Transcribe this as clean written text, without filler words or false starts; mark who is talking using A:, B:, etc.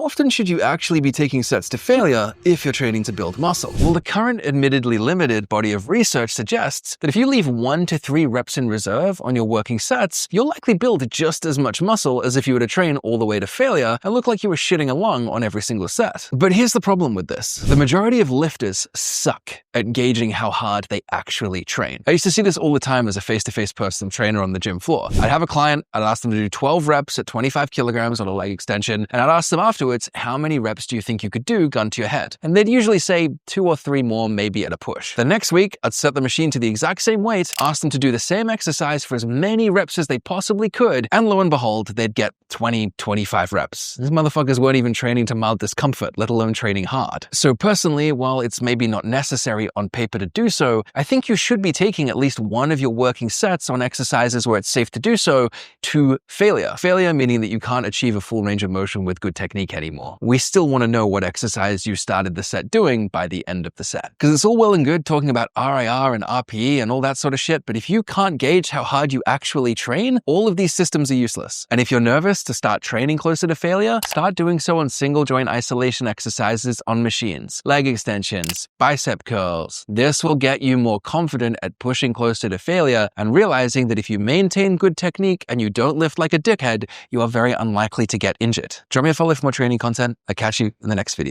A: often should you actually be taking sets to failure if you're training to build muscle? Well, the current admittedly limited body of research suggests that if you leave 1 to 3 reps in reserve on your working sets, you'll likely build just as much muscle as if you were to train all the way to failure and look like you were shitting a lung on every single set. But here's the problem with this. The majority of lifters suck at gauging how hard they actually train. I used to see this all the time as a face-to-face personal trainer on the gym floor. I'd have a client, I'd ask them to do 12 reps at 25 kilograms on a leg extension, and I'd ask them afterwards, how many reps do you think you could do gun to your head? And they'd usually say 2 or 3 more, maybe at a push. The next week, I'd set the machine to the exact same weight, ask them to do the same exercise for as many reps as they possibly could, and lo and behold, they'd get 20, 25 reps. These motherfuckers weren't even training to mild discomfort, let alone training hard. So personally, while it's maybe not necessary on paper to do so, I think you should be taking at least one of your working sets on exercises where it's safe to do so to failure. Failure meaning that you can't achieve a full range of motion with good technique anymore. We still want to know what exercise you started the set doing by the end of the set. Because it's all well and good talking about RIR and RPE and all that sort of shit, but if you can't gauge how hard you actually train, all of these systems are useless. And if you're nervous to start training closer to failure, start doing so on single joint isolation exercises on machines, leg extensions, bicep curls. This will get you more confident at pushing closer to failure and realizing that if you maintain good technique and you don't lift like a dickhead, you are very unlikely to get injured. Drop me a follow for more training content. I'll catch you in the next video.